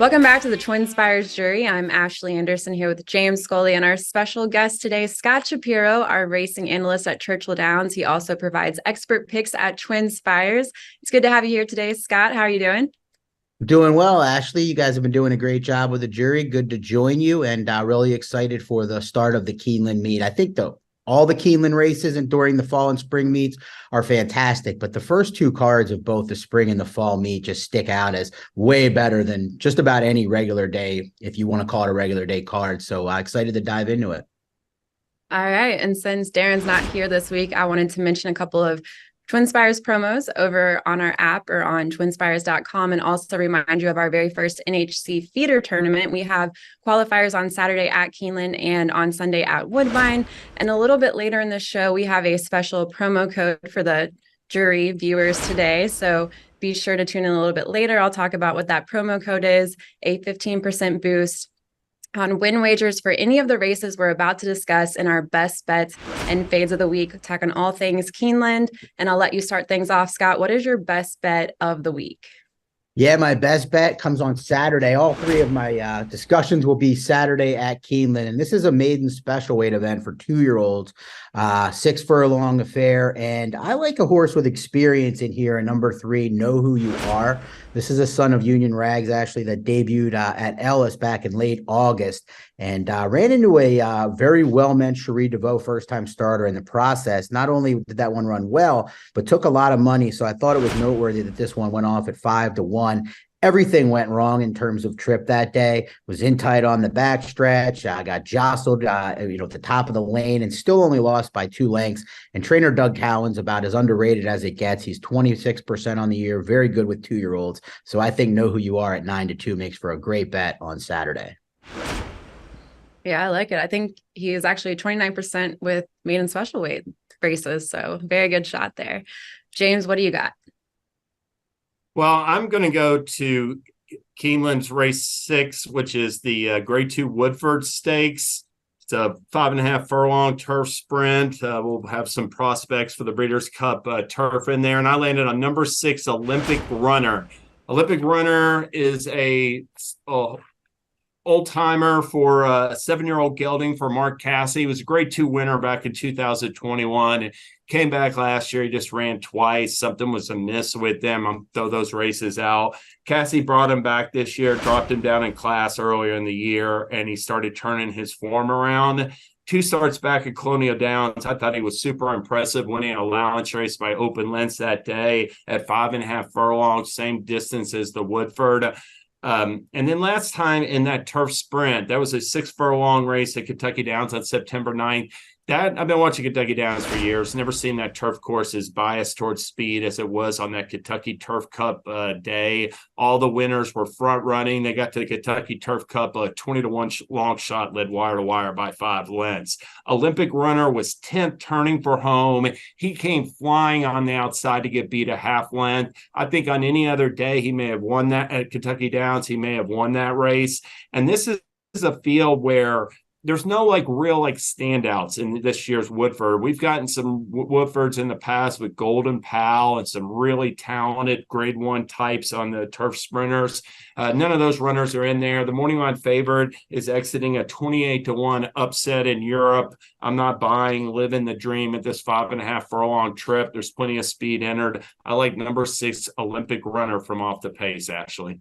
Welcome back to the TwinSpires Jury. I'm Ashley Anderson here with James Scully and our special guest today, Scott Shapiro, our racing analyst at Churchill Downs. He also provides expert picks at TwinSpires. It's good to have you here today, Scott. How are you doing? Doing well, Ashley. You guys have been doing a great job with the jury. Good to join you, and really excited for the start of the Keeneland meet. I think all the Keeneland races and during the fall and spring meets are fantastic, but the first two cards of both the spring and the fall meet just stick out as way better than just about any regular day, if you want to call it a regular day card. So excited to dive into it. All right. And since Darren's not here this week, I wanted to mention a couple of TwinSpires promos over on our app or on twinspires.com, and also remind you of our very first NHC feeder tournament. We have qualifiers on Saturday at Keeneland and on Sunday at Woodbine. And a little bit later in the show, we have a special promo code for the jury viewers today. So be sure to tune in a little bit later. I'll talk about what that promo code is, a 15% boost on win wagers for any of the races we're about to discuss in our best bets and fades of the week, talking all things Keeneland. And I'll let you start things off, Scott. What is your best bet of the week? Yeah, my best bet comes on Saturday. All three of my discussions will be Saturday at Keeneland. And this is a maiden special weight event for 2-year-olds, 6 furlong affair. And I like a horse with experience in here. And number 3, Know Who You Are. This is a son of Union Rags, actually, that debuted at Ellis back in late August and ran into a very well-meant Cherie DeVoe first-time starter in the process. Not only did that one run well, but took a lot of money. So I thought it was noteworthy that this one went off at 5-1. Everything went wrong in terms of trip that day. Was in tight on the backstretch. Got jostled, at the top of the lane, and still only lost by 2 lengths. And trainer Doug Cowan's about as underrated as it gets. He's 26% on the year, very good with 2-year-olds. So I think Know Who You Are at 9-2 makes for a great bet on Saturday. Yeah, I like it. I think he is actually 29% with maiden special weight races. So very good shot there. James, what do you got? Well, I'm going to go to Keeneland's race 6, which is the Grade 2 Woodford Stakes. It's a 5.5 furlong turf sprint. We'll have some prospects for the Breeders' Cup turf in there. And I landed on number 6, Olympic Runner. Olympic Runner is a old-timer for a 7-year-old gelding for Mark Casse. He was a Grade 2 winner back in 2021. Came back last year. He just ran twice. Something was amiss with them. I'm throw those races out. Casse brought him back this year, dropped him down in class earlier in the year, and he started turning his form around. 2 starts back at Colonial Downs. I thought he was super impressive, winning an allowance race by open lengths that day at 5.5 furlongs, same distance as the Woodford. And then last time in that turf sprint, that was a 6 furlong race at Kentucky Downs on September 9th. I've been watching Kentucky Downs for years. Never seen that turf course as biased towards speed as it was on that Kentucky Turf Cup day. All the winners were front running. They got to the Kentucky Turf Cup, a 20-1 long shot led wire to wire by 5 lengths. Olympic Runner was 10th turning for home. He came flying on the outside to get beat a half length. I think on any other day, he may have won that at Kentucky Downs. He may have won that race. And this is a field where there's no real standouts in this year's Woodford. We've gotten some Woodfords in the past with Golden Pal and some really talented Grade 1 types on the turf sprinters. None of those runners are in there. The morning line favorite is exiting a 28-1 upset in Europe. I'm not buying Living the Dream at this 5.5 furlong trip. There's plenty of speed entered. I like number 6 Olympic Runner from off the pace, Ashley.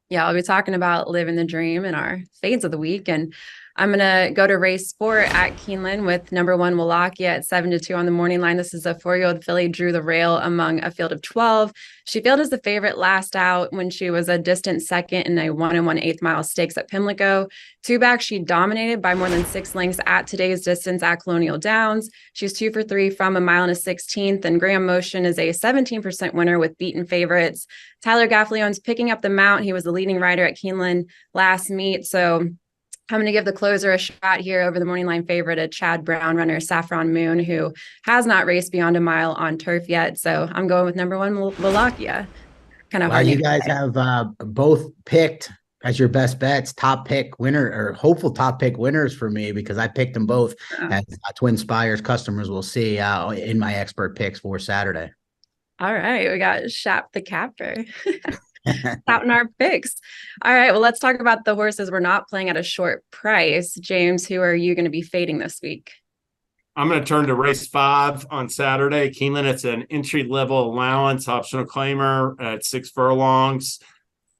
Yeah, I'll be talking about Living the Dream in our fades of the week. And I'm going to go to race 4 at Keeneland with number 1 Wallachia at 7-2 on the morning line. This is a 4-year-old filly, drew the rail among a field of 12. She failed as the favorite last out when she was a distant second in a 1 1/8 mile stakes at Pimlico. 2 back, she dominated by more than 6 lengths at today's distance at Colonial Downs. She's 2 for 3 from a 1.16 miles, and Graham Motion is a 17% winner with beaten favorites. Tyler Gaffleone's picking up the mount. He was the leading rider at Keeneland last meet, so I'm going to give the closer a shot here over the morning line favorite, a Chad Brown runner, Saffron Moon, who has not raced beyond a mile on turf yet. So I'm going with number 1 Wallachia. Kind of Well, you guys have both picked as your best bets, top pick winner or hopeful top pick winners for me, because I picked them both as TwinSpires customers will see in my expert picks for Saturday. All right. We got Shap the Capper. out in our picks. All right, well, let's talk about the horses we're not playing at a short price. James, who are you going to be fading this week? I'm going to turn to race 5 on Saturday. Keeneland, it's an entry-level allowance, optional claimer at 6 furlongs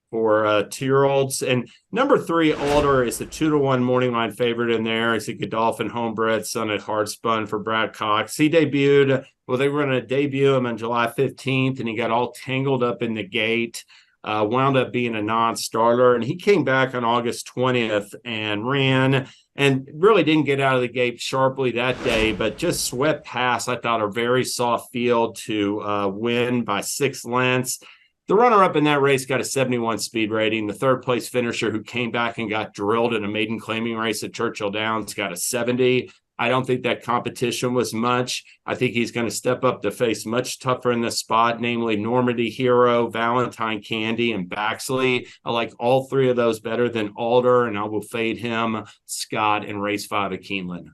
for 2-year-olds. And number 3, Alder, is the 2-to-1 morning line favorite in there. He's a Godolphin homebred, son at Hardspun for Brad Cox. He debuted, well, they were going to debut him on July 15th, and he got all tangled up in the gate. Wound up being a non-starter, and he came back on August 20th and ran and really didn't get out of the gate sharply that day, but just swept past, I thought, a very soft field to win by 6 lengths. The runner-up in that race got a 71 speed rating. The third-place finisher, who came back and got drilled in a maiden claiming race at Churchill Downs, got a 70. I don't think that competition was much. I think he's going to step up to face much tougher in this spot, namely Normandy Hero, Valentine Candy, and Baxley. I like all 3 of those better than Alder, and I will fade him, Scott, in race 5 at Keeneland.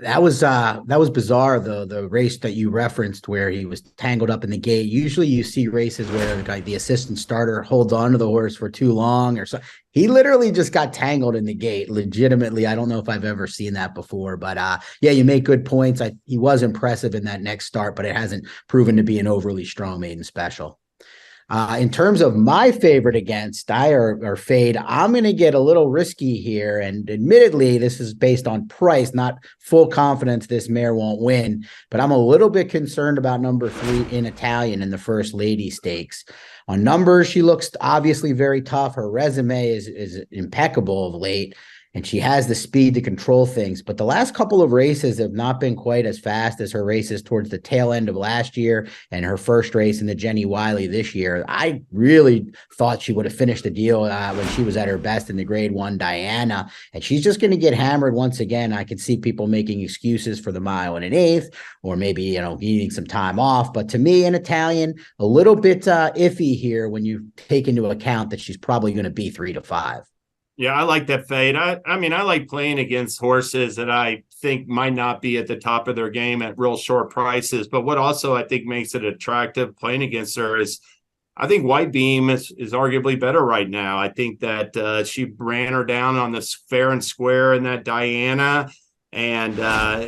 That was bizarre, the race that you referenced where he was tangled up in the gate. Usually you see races where the assistant starter holds on to the horse for too long or so. He literally just got tangled in the gate. Legitimately, I don't know if I've ever seen that before, but yeah, you make good points. He was impressive in that next start, but it hasn't proven to be an overly strong maiden special. In terms of my favorite against or fade, I'm going to get a little risky here. And admittedly, this is based on price, not full confidence this mare won't win. But I'm a little bit concerned about number 3 in Italian in the First Lady Stakes. On numbers, she looks obviously very tough. Her resume is impeccable of late, and she has the speed to control things. But the last couple of races have not been quite as fast as her races towards the tail end of last year and her first race in the Jenny Wiley this year. I really thought she would have finished the deal when she was at her best in the Grade 1 Diana, and she's just going to get hammered once again. I could see people making excuses for the 1 1/8 or maybe, needing some time off. But to me, in Italian, a little bit iffy here when you take into account that she's probably going to be 3 to 5. Yeah, I like that fade. I mean, I like playing against horses that I think might not be at the top of their game at real short prices. But what also I think makes it attractive playing against her is I think White Beam is arguably better right now. I think that she ran her down on this fair and square in that Diana and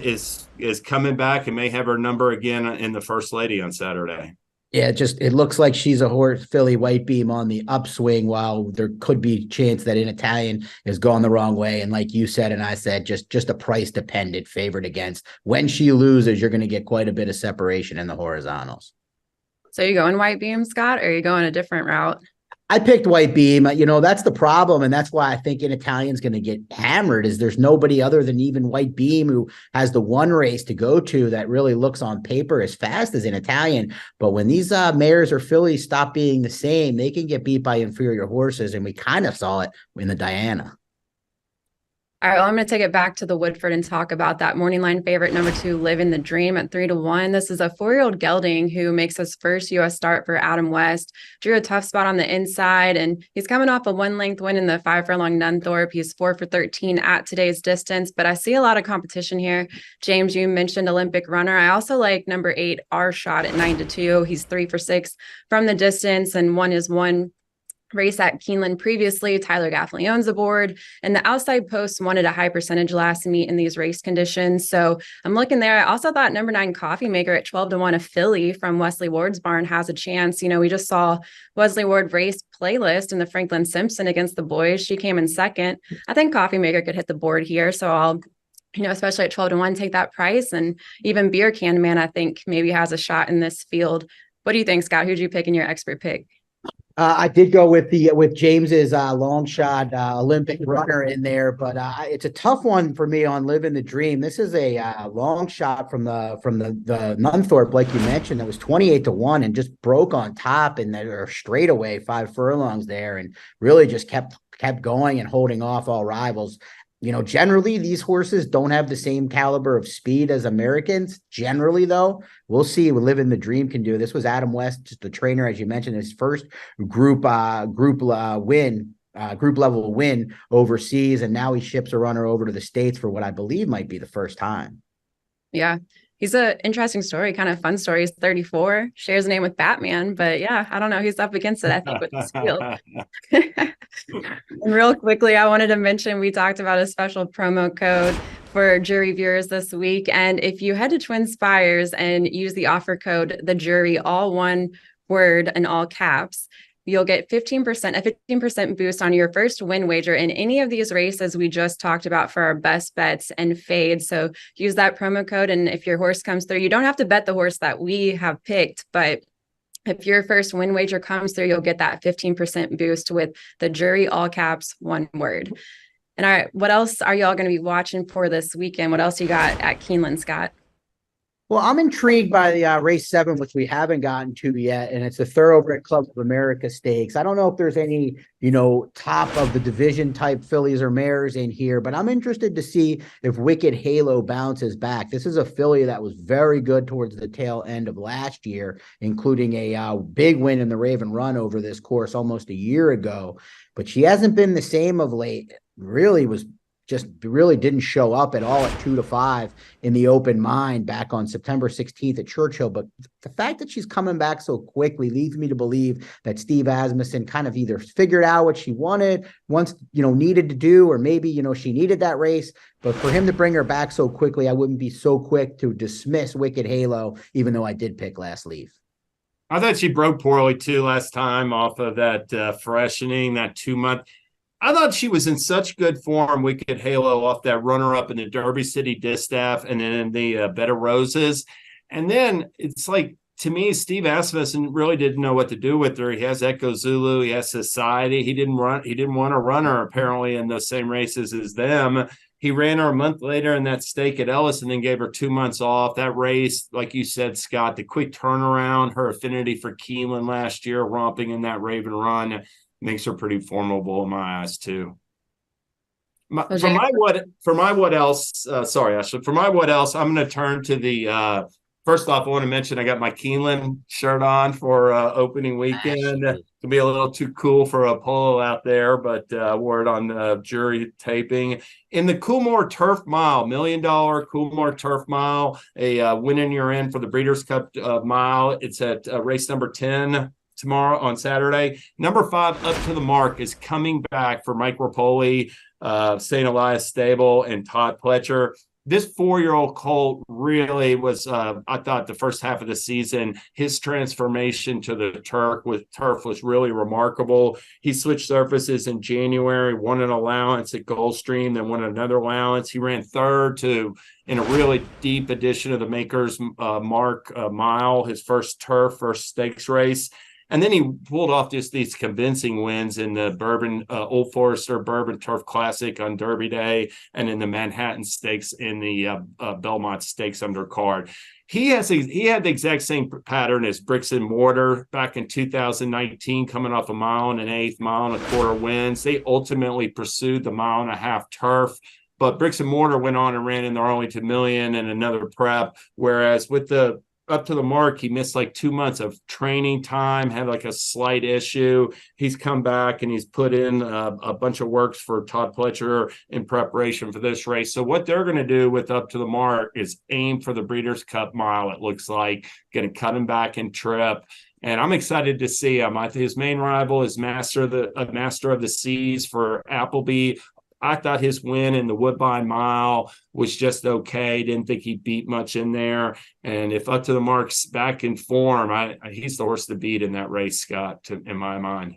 is coming back and may have her number again in the First Lady on Saturday. Yeah, it looks like she's a horse filly White Beam on the upswing, while there could be chance that in Italian is going the wrong way. And like you said, and I said, just a price dependent favorite against. When she loses, you're going to get quite a bit of separation in the horizontals. So you going White Beam, Scott, or are you going a different route? I picked White Beam. That's the problem. And that's why I think in Italian's going to get hammered is there's nobody other than even White Beam who has the one race to go to that really looks on paper as fast as in Italian. But when these mares or fillies stop being the same, they can get beat by inferior horses. And we kind of saw it in the Diana. All right, well, I'm going to take it back to the Woodford and talk about that morning line favorite, number 2, Live in the Dream at 3 to 1. This is a 4-year-old gelding who makes his first U.S. start for Adam West. Drew a tough spot on the inside, and he's coming off a 1-length win in the 5 furlong Nunthorpe. He's 4 for 13 at today's distance, but I see a lot of competition here. James, you mentioned Olympic runner. I also like number 8, R Shot at 9 to 2. He's 3 for 6 from the distance and won his one race at Keeneland previously. Tyler Gaffney owns the board, and the outside post wanted a high percentage last meet in these race conditions. So I'm looking there. I also thought number 9 Coffee Maker at 12 to 1, a filly from Wesley Ward's barn, has a chance. We just saw Wesley Ward race playlist in the Franklin Simpson against the boys. She came in second. I think Coffee Maker could hit the board here. So I'll, especially at 12 to 1, take that price. And even Beer Can Man, I think maybe has a shot in this field. What do you think, Scott? Who'd you pick in your expert pick? I did go with James's long shot Olympic runner in there, but it's a tough one for me on Living the Dream. This is a long shot from the Nunthorpe, like you mentioned, that was 28 to 1 and just broke on top, and they were straight away 5 furlongs there, and really just kept going and holding off all rivals. Generally, these horses don't have the same caliber of speed as Americans. Generally, though, we'll see what Living the Dream can do. This was Adam West, just the trainer, as you mentioned, his first group level win overseas, and now he ships a runner over to the States for what I believe might be the first time. Yeah. He's an interesting story, kind of fun story. He's 34, shares a name with Batman, but yeah, I don't know. He's up against it, I think, with his field. And real quickly, I wanted to mention we talked about a special promo code for jury viewers this week. And if you head to TwinSpires and use the offer code, the jury, all one word and all caps, you'll get 15%, a 15% boost on your first win wager in any of these races we just talked about for our best bets and fades. So use that promo code. And if your horse comes through, you don't have to bet the horse that we have picked, but if your first win wager comes through, you'll get that 15% boost with the jury, all caps, one word. And all right, what else are y'all going to be watching for this weekend? What else you got at Keeneland, Scott? Well, I'm intrigued by the race 7, which we haven't gotten to yet, and it's the Thoroughbred Club of America Stakes. I don't know if there's any, top of the division type fillies or mares in here, but I'm interested to see if Wicked Halo bounces back. This is a filly that was very good towards the tail end of last year, including a big win in the Raven Run over this course almost a year ago, but she hasn't been the same of late. Really didn't show up at all at 2-5 in the Open Mind back on September 16th at Churchill. But the fact that she's coming back so quickly leads me to believe that Steve Asmussen kind of either figured out what she needed to do, or maybe, she needed that race. But for him to bring her back so quickly, I wouldn't be so quick to dismiss Wicked Halo, even though I did pick Last Leaf. I thought she broke poorly too last time off of that freshening, that 2-month. I thought she was in such good form, Wicked Halo, off that runner-up in the Derby City Distaff and then in the Bed of Roses. And then it's like, to me, Steve Asmussen really didn't know what to do with her. He has Echo Zulu, he has Society. He didn't want to run her apparently in those same races as them. He ran her a month later in that stake at Ellis and then gave her 2 months off. That race, like you said, Scott, the quick turnaround, her affinity for Keeneland last year, romping in that Raven Run, makes her pretty formidable in my eyes too. For my what else, Ashley, for my what else, I'm going to turn to the, first off, I want to mention I got my Keeneland shirt on for opening weekend. It can be a little too cool for a polo out there, but wore it on jury taping. In the Coolmore Turf Mile, $1 million Coolmore Turf Mile, a winning you're in for the Breeders' Cup mile. It's at race number 10. Tomorrow on Saturday. Number 5, Up to the Mark, is coming back for Mike Rapoli, St. Elias Stable, and Todd Pletcher. This 4-year-old colt really was, I thought, the first half of the season, his transformation to the turf was really remarkable. He switched surfaces in January, won an allowance at Gulfstream, then won another allowance. He ran third in a really deep edition of the Maker's Mark Mile, his first stakes race. And then he pulled off just these convincing wins in the Old Forester Bourbon Turf Classic on Derby Day and in the Manhattan Stakes in the Belmont Stakes undercard. He had the exact same pattern as Bricks and Mortar back in 2019, coming off a 1.125 mile wins. They ultimately pursued the 1.5-mile turf. But Bricks and Mortar went on and ran in the Arlington Million and another prep, whereas with the Up to the Mark, he missed like 2 months of training time, had like a slight issue. He's come back and he's put in a bunch of works for Todd Pletcher in preparation for this race. So what they're going to do with Up to the Mark is aim for the Breeders' Cup mile. It looks like going to cut him back in trip. And I'm excited to see him. His main rival is Master of the Seas for Appleby. I thought his win in the Woodbine Mile was just okay. Didn't think he beat much in there. And if Up to the Mark's back in form, he's the horse to beat in that race, Scott, in my mind.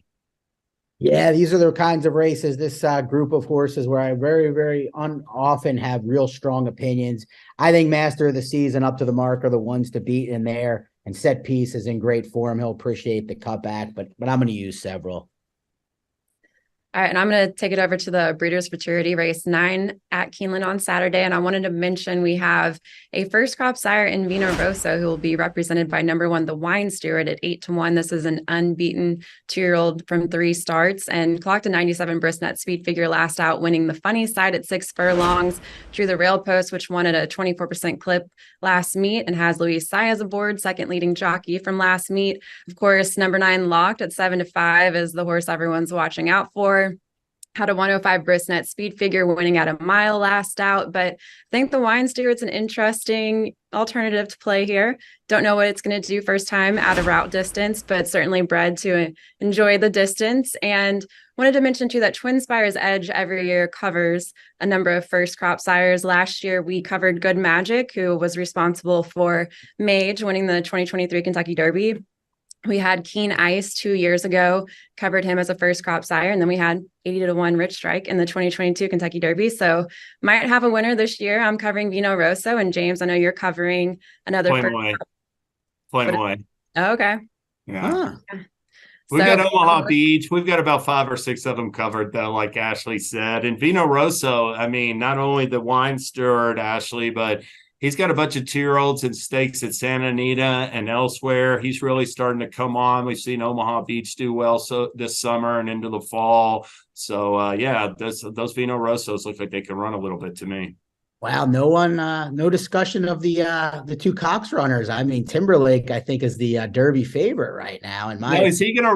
Yeah, these are the kinds of races, this group of horses where I very, very often have real strong opinions. I think Master of the Seas and Up to the Mark are the ones to beat in there. And Set Piece is in great form. He'll appreciate the cutback, but I'm going to use several. All right, and I'm going to take it over to the Breeders' Futurity race 9 at Keeneland on Saturday. And I wanted to mention we have a first crop sire in Vino Rosso who will be represented by number 1, the Wine Steward, at 8-1. This is an unbeaten 2-year-old from 3 starts and clocked a 97 Brisnet speed figure last out, winning the funny side at 6 furlongs, drew the rail post, which won at a 24% clip last meet, and has Luis Saez aboard, second leading jockey from last meet. Of course, number 9 Locked at 7-5 is the horse everyone's watching out for. had a 105 brisnet speed figure winning at a mile last out, but I think the Wine Steward's an interesting alternative to play here. Don't know what it's going to do first time at a route distance, but certainly bred to enjoy the distance. And wanted to mention too that TwinSpires Edge every year covers a number of first crop sires. Last year, we covered Good Magic, who was responsible for Mage winning the 2023 Kentucky Derby. We had Keen Ice 2 years ago, covered him as a first crop sire. And then we had 80-1 Rich Strike in the 2022 Kentucky Derby. So might have a winner this year. I'm covering Vino Rosso. And James, I know you're covering another. Flame away. Oh, okay. Yeah. We've got Omaha Beach. We've got about 5 or 6 of them covered, though, like Ashley said. And Vino Rosso, I mean, not only the wine steward, Ashley, but he's got a bunch of 2-year-olds in stakes at Santa Anita and elsewhere. He's really starting to come on. We've seen Omaha Beach do well this summer and into the fall. So, those Vino Rossos look like they can run a little bit to me. Wow, no discussion of the 2 Cox runners. I mean, Timberlake, I think, is the Derby favorite right now.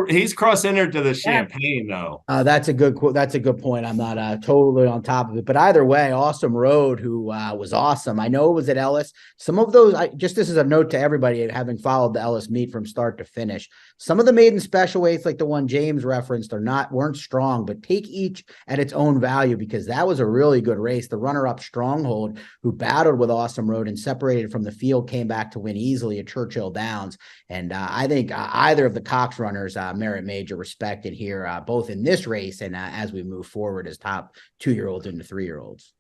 He's cross-entered to the Champagne though. That's a good point. I'm not totally on top of it, but either way, Awesome Road, who was awesome. I know it was at Ellis. Some of those, this is a note to everybody having followed the Ellis meet from start to finish. Some of the maiden special weights, like the one James referenced, weren't strong, but take each at its own value, because that was a really good race. The runner-up Stronghold, who battled with Awesome Road and separated from the field, came back to win easily at Churchill Downs. And I think either of the Cox runners merit major respect in here, both in this race and as we move forward as top 2-year-olds into 3-year-olds.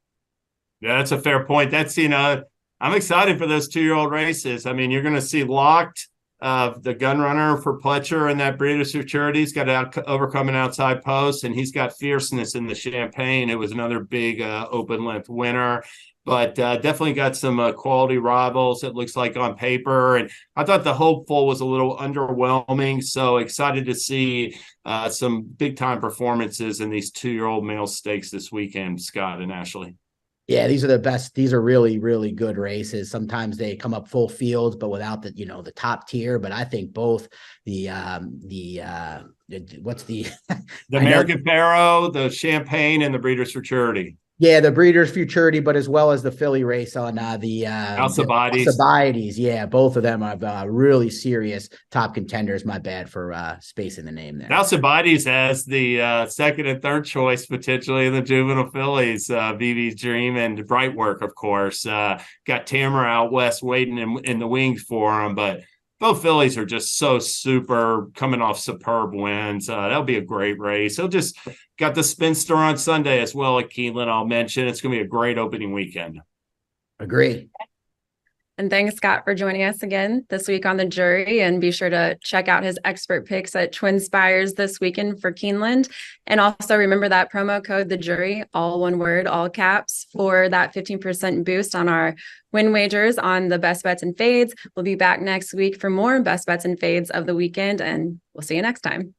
Yeah, that's a fair point. I'm excited for those 2-year-old races. I mean, you're going to see Locked, the gun runner for Pletcher and that Breeders' Futurity. He's got to overcome an outside post, and he's got Fierceness in the Champagne. It was another big open length winner, but definitely got some quality rivals, it looks like, on paper. And I thought the Hopeful was a little underwhelming. So excited to see some big time performances in these 2-year-old male stakes this weekend, Scott and Ashley. Yeah, these are the best. These are really, really good races. Sometimes they come up full fields, but without the top tier. But I think both the American Pharoah, the Champagne, and the Breeders' Futurity. Yeah, the Breeders' Futurity, but as well as the Philly race on the Alcibiades. Yeah, both of them are really serious top contenders. My bad for spacing the name there. Alcibiades has the second and third choice potentially in the juvenile fillies. VV's Dream and Brightwork, of course. Got Tamara out west waiting in the wings for him, but both fillies are just so super, coming off superb wins. That'll be a great race. He'll just got the Spinster on Sunday as well at Keeneland, I'll mention. It's going to be a great opening weekend. Agree. And thanks, Scott, for joining us again this week on the Jury. And be sure to check out his expert picks at TwinSpires this weekend for Keeneland. And also remember that promo code, the Jury, all one word, all caps, for that 15% boost on our win wagers on the best bets and fades. We'll be back next week for more best bets and fades of the weekend, and we'll see you next time.